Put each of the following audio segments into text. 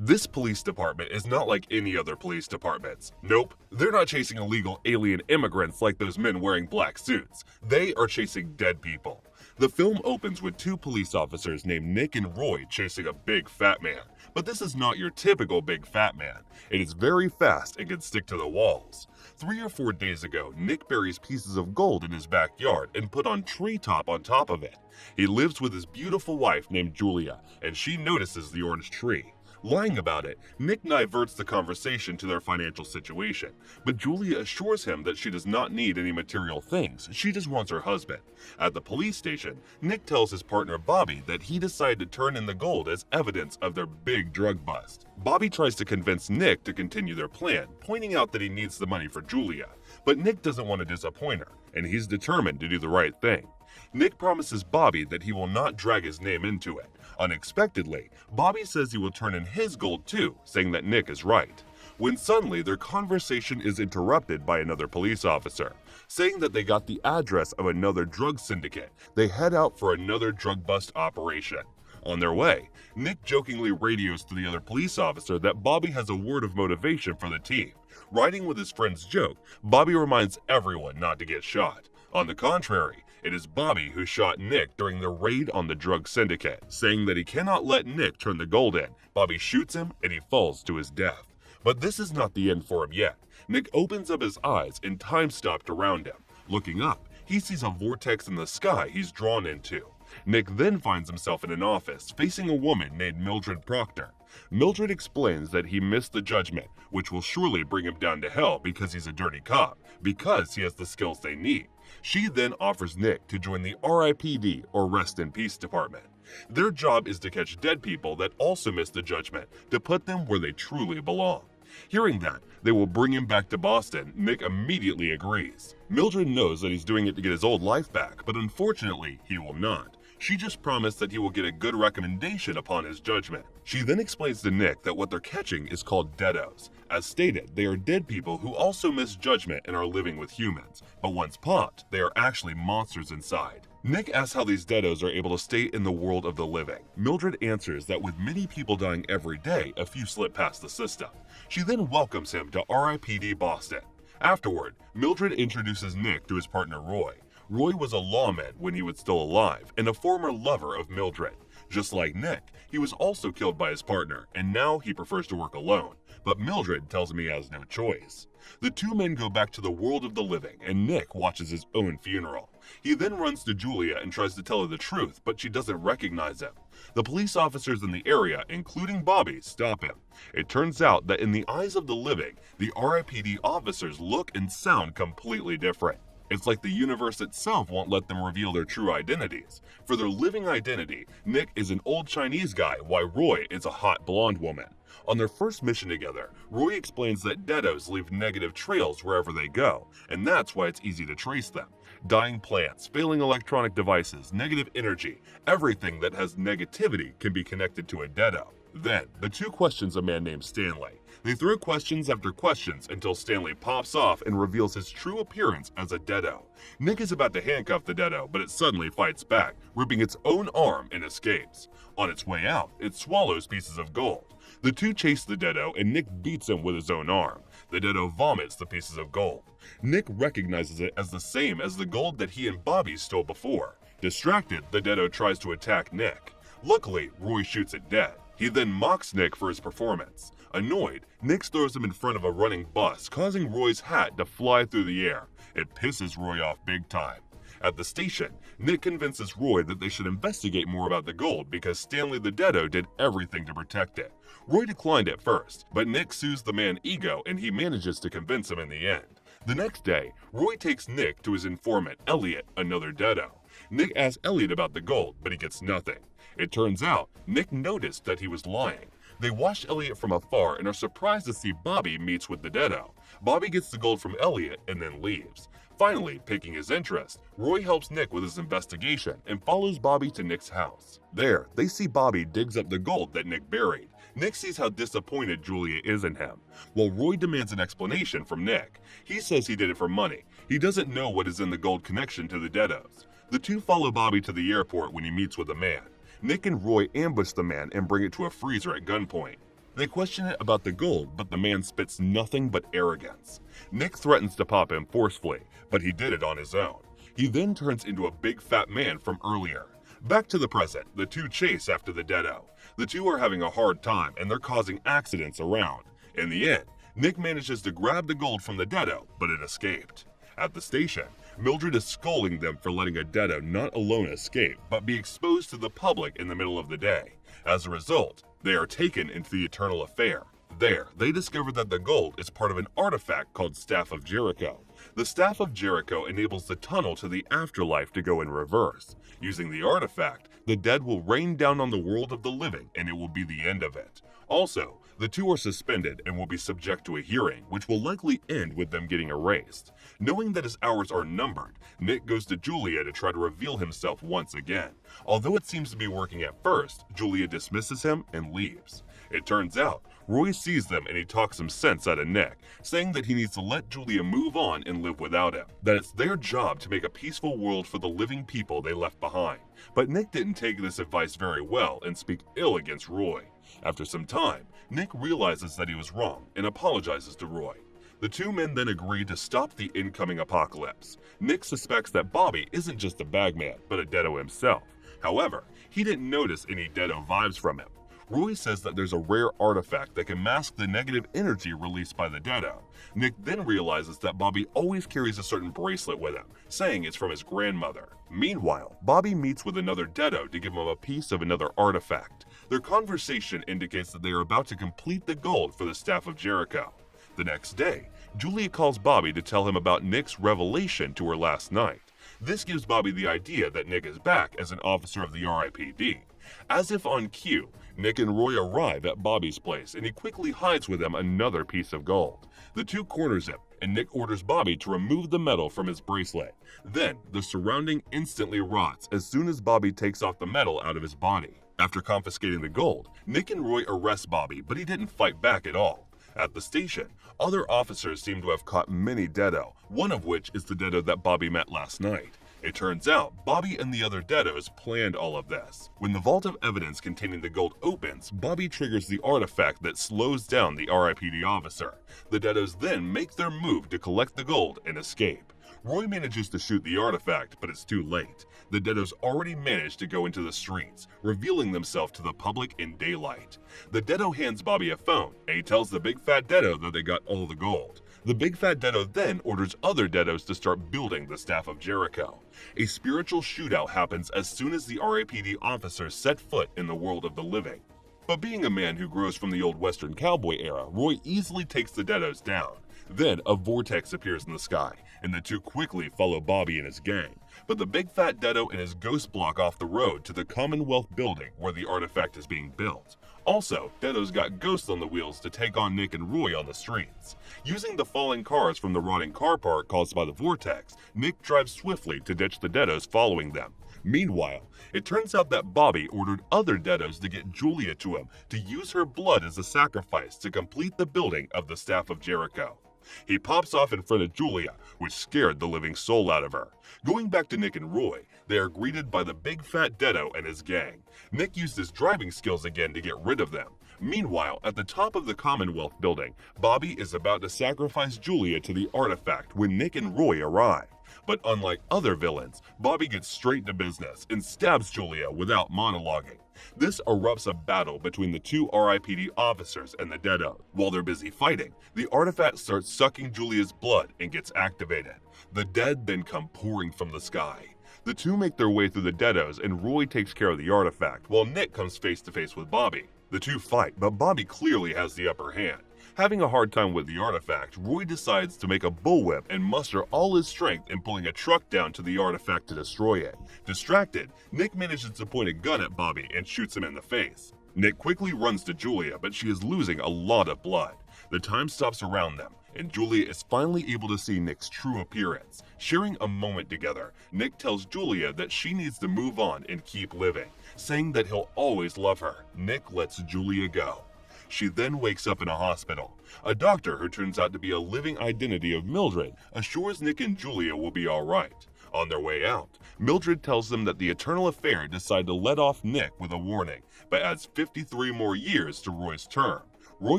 This police department is not like any other police departments. Nope, they're not chasing illegal alien immigrants like those men wearing black suits. They are chasing dead people. The film opens with two police officers named Nick and Roy chasing a big fat man. But this is not your typical big fat man. It is very fast and can stick to the walls. 3 or 4 days ago, Nick buries pieces of gold in his backyard and put on treetop on top of it. He lives with his beautiful wife named Julia, and she notices the orange tree. Lying about it, Nick diverts the conversation to their financial situation, but Julia assures him that she does not need any material things, she just wants her husband. At the police station, Nick tells his partner Bobby that he decided to turn in the gold as evidence of their big drug bust. Bobby tries to convince Nick to continue their plan, pointing out that he needs the money for Julia, but Nick doesn't want to disappoint her, and he's determined to do the right thing. Nick promises Bobby that he will not drag his name into it. Unexpectedly, Bobby says he will turn in his gold too, saying that Nick is right. When suddenly their conversation is interrupted by another police officer, saying that they got the address of another drug syndicate. They head out for another drug bust operation. On their way, Nick jokingly radios to the other police officer that Bobby has a word of motivation for the team. Riding with his friend's joke, Bobby reminds everyone not to get shot. On the contrary, it is Bobby who shot Nick during the raid on the drug syndicate. Saying that he cannot let Nick turn the gold in, Bobby shoots him and he falls to his death. But this is not the end for him yet. Nick opens up his eyes and time stopped around him. Looking up, he sees a vortex in the sky he's drawn into. Nick then finds himself in an office facing a woman named Mildred Proctor. Mildred explains that he missed the judgment, which will surely bring him down to hell because he's a dirty cop, because he has the skills they need. She then offers Nick to join the RIPD, or Rest in Peace department. Their job is to catch dead people that also missed the judgment to put them where they truly belong. Hearing that they will bring him back to Boston, Nick immediately agrees. Mildred knows that he's doing it to get his old life back, but unfortunately, he will not. She just promised that he will get a good recommendation upon his judgment. She then explains to Nick that what they're catching is called deados. As stated, they are dead people who also miss judgment and are living with humans, but once popped, they are actually monsters inside. Nick asks how these deados are able to stay in the world of the living. Mildred answers that with many people dying every day, a few slip past the system. She then welcomes him to RIPD Boston. Afterward, Mildred introduces Nick to his partner Roy. Roy was a lawman when he was still alive and a former lover of Mildred. Just like Nick, he was also killed by his partner, and now he prefers to work alone. But Mildred tells him he has no choice. The two men go back to the world of the living, and Nick watches his own funeral. He then runs to Julia and tries to tell her the truth, but she doesn't recognize him. The police officers in the area, including Bobby, stop him. It turns out that in the eyes of the living, the RIPD officers look and sound completely different. It's like the universe itself won't let them reveal their true identities. For their living identity, Nick is an old Chinese guy, while Roy is a hot blonde woman. On their first mission together, Roy explains that deados leave negative trails wherever they go, and that's why it's easy to trace them. Dying plants, failing electronic devices, negative energy, everything that has negativity can be connected to a deado. Then, the two questions a man named Stanley. They throw questions after questions until Stanley pops off and reveals his true appearance as a deado. Nick is about to handcuff the deado, but it suddenly fights back, ripping its own arm and escapes. On its way out, it swallows pieces of gold. The two chase the deado and Nick beats him with his own arm. The deado vomits the pieces of gold. Nick recognizes it as the same as the gold that he and Bobby stole before. Distracted, the deado tries to attack Nick. Luckily, Roy shoots it dead. He then mocks Nick for his performance. Annoyed, Nick throws him in front of a running bus, causing Roy's hat to fly through the air. It pisses Roy off big time. At the station, Nick convinces Roy that they should investigate more about the gold because Stanley the Deado did everything to protect it. Roy declined at first, but Nick soothes the man's ego and he manages to convince him in the end. The next day, Roy takes Nick to his informant, Elliot, another Deado. Nick asks Elliot about the gold, but he gets nothing. It turns out, Nick noticed that he was lying. They watch Elliot from afar and are surprised to see Bobby meets with the Deado. Bobby gets the gold from Elliot and then leaves. Finally, piquing his interest, Roy helps Nick with his investigation and follows Bobby to Nick's house. There, they see Bobby digs up the gold that Nick buried. Nick sees how disappointed Julia is in him. While Roy demands an explanation from Nick, he says he did it for money. He doesn't know what is in the gold connection to the Deados. The two follow Bobby to the airport when he meets with a man. Nick and Roy ambush the man and bring it to a freezer at gunpoint. They question it about the gold, but the man spits nothing but arrogance. Nick threatens to pop him forcefully, but he did it on his own. He then turns into a big fat man from earlier. Back to the present, the two chase after the deado. The two are having a hard time and they're causing accidents around. In the end, Nick manages to grab the gold from the deado, but it escaped. At the station, Mildred is scolding them for letting a deado not alone escape, but be exposed to the public in the middle of the day. As a result, they are taken into the Eternal Affair. There, they discover that the gold is part of an artifact called Staff of Jericho. The Staff of Jericho enables the tunnel to the afterlife to go in reverse. Using the artifact, the dead will rain down on the world of the living and it will be the end of it. Also, the two are suspended and will be subject to a hearing, which will likely end with them getting erased. Knowing that his hours are numbered, Nick goes to Julia to try to reveal himself once again. Although it seems to be working at first, Julia dismisses him and leaves. It turns out, Roy sees them and he talks some sense out of Nick, saying that he needs to let Julia move on and live without him, that it's their job to make a peaceful world for the living people they left behind. But Nick didn't take this advice very well and speak ill against Roy. After some time, Nick realizes that he was wrong and apologizes to Roy. The two men then agree to stop the incoming apocalypse. Nick suspects that Bobby isn't just a bagman, but a deado himself. However, he didn't notice any deado vibes from him. Roy says that there's a rare artifact that can mask the negative energy released by the deado. Nick then realizes that Bobby always carries a certain bracelet with him, saying it's from his grandmother. Meanwhile, Bobby meets with another deado to give him a piece of another artifact. Their conversation indicates that they are about to complete the gold for the Staff of Jericho. The next day, Julia calls Bobby to tell him about Nick's revelation to her last night. This gives Bobby the idea that Nick is back as an officer of the RIPD. As if on cue, Nick and Roy arrive at Bobby's place and he quickly hides with them another piece of gold. The two corners him, and Nick orders Bobby to remove the metal from his bracelet. Then, the surrounding instantly rots as soon as Bobby takes off the metal out of his body. After confiscating the gold, Nick and Roy arrest Bobby, but he didn't fight back at all. At the station, other officers seem to have caught many deado, one of which is the deado that Bobby met last night. It turns out Bobby and the other deados planned all of this. When the vault of evidence containing the gold opens, Bobby triggers the artifact that slows down the RIPD officer. The deados then make their move to collect the gold and escape. Roy manages to shoot the artifact, but it's too late. The deados already managed to go into the streets, revealing themselves to the public in daylight. The deado hands Bobby a phone, and he tells the big fat deado that they got all the gold. The big fat deado then orders other deados to start building the Staff of Jericho. A spiritual shootout happens as soon as the RIPD officers set foot in the world of the living. But being a man who grows from the old Western cowboy era, Roy easily takes the deados down. Then a vortex appears in the sky, and the two quickly follow Bobby and his gang. But the big fat deado and his ghost block off the road to the Commonwealth building where the artifact is being built. Also, deados got ghosts on the wheels to take on Nick and Roy on the streets. Using the falling cars from the rotting car park caused by the vortex, Nick drives swiftly to ditch the deados following them. Meanwhile, it turns out that Bobby ordered other deados to get Julia to him to use her blood as a sacrifice to complete the building of the Staff of Jericho. He pops off in front of Julia, which scared the living soul out of her. Going back to Nick and Roy, they are greeted by the big fat deado and his gang. Nick used his driving skills again to get rid of them. Meanwhile, at the top of the Commonwealth building, Bobby is about to sacrifice Julia to the artifact when Nick and Roy arrive. But unlike other villains, Bobby gets straight to business and stabs Julia without monologuing. This erupts a battle between the two RIPD officers and the deado. While they're busy fighting, the artifact starts sucking Julia's blood and gets activated. The dead then come pouring from the sky. The two make their way through the deados and Roy takes care of the artifact, while Nick comes face to face with Bobby. The two fight, but Bobby clearly has the upper hand. Having a hard time with the artifact, Roy decides to make a bullwhip and muster all his strength in pulling a truck down to the artifact to destroy it. Distracted, Nick manages to point a gun at Bobby and shoots him in the face. Nick quickly runs to Julia, but she is losing a lot of blood. The time stops around them, and Julia is finally able to see Nick's true appearance. Sharing a moment together, Nick tells Julia that she needs to move on and keep living, saying that he'll always love her. Nick lets Julia go. She then wakes up in a hospital. A doctor who turns out to be a living identity of Mildred assures Nick and Julia will be alright. On their way out, Mildred tells them that the Eternal Affair decide to let off Nick with a warning, but adds 53 more years to Roy's term. Roy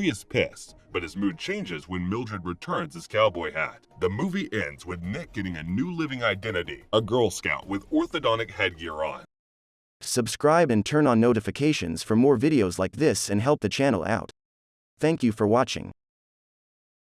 is pissed, but his mood changes when Mildred returns his cowboy hat. The movie ends with Nick getting a new living identity, a Girl Scout with orthodontic headgear on. Subscribe and turn on notifications for more videos like this and help the channel out. Thank you for watching.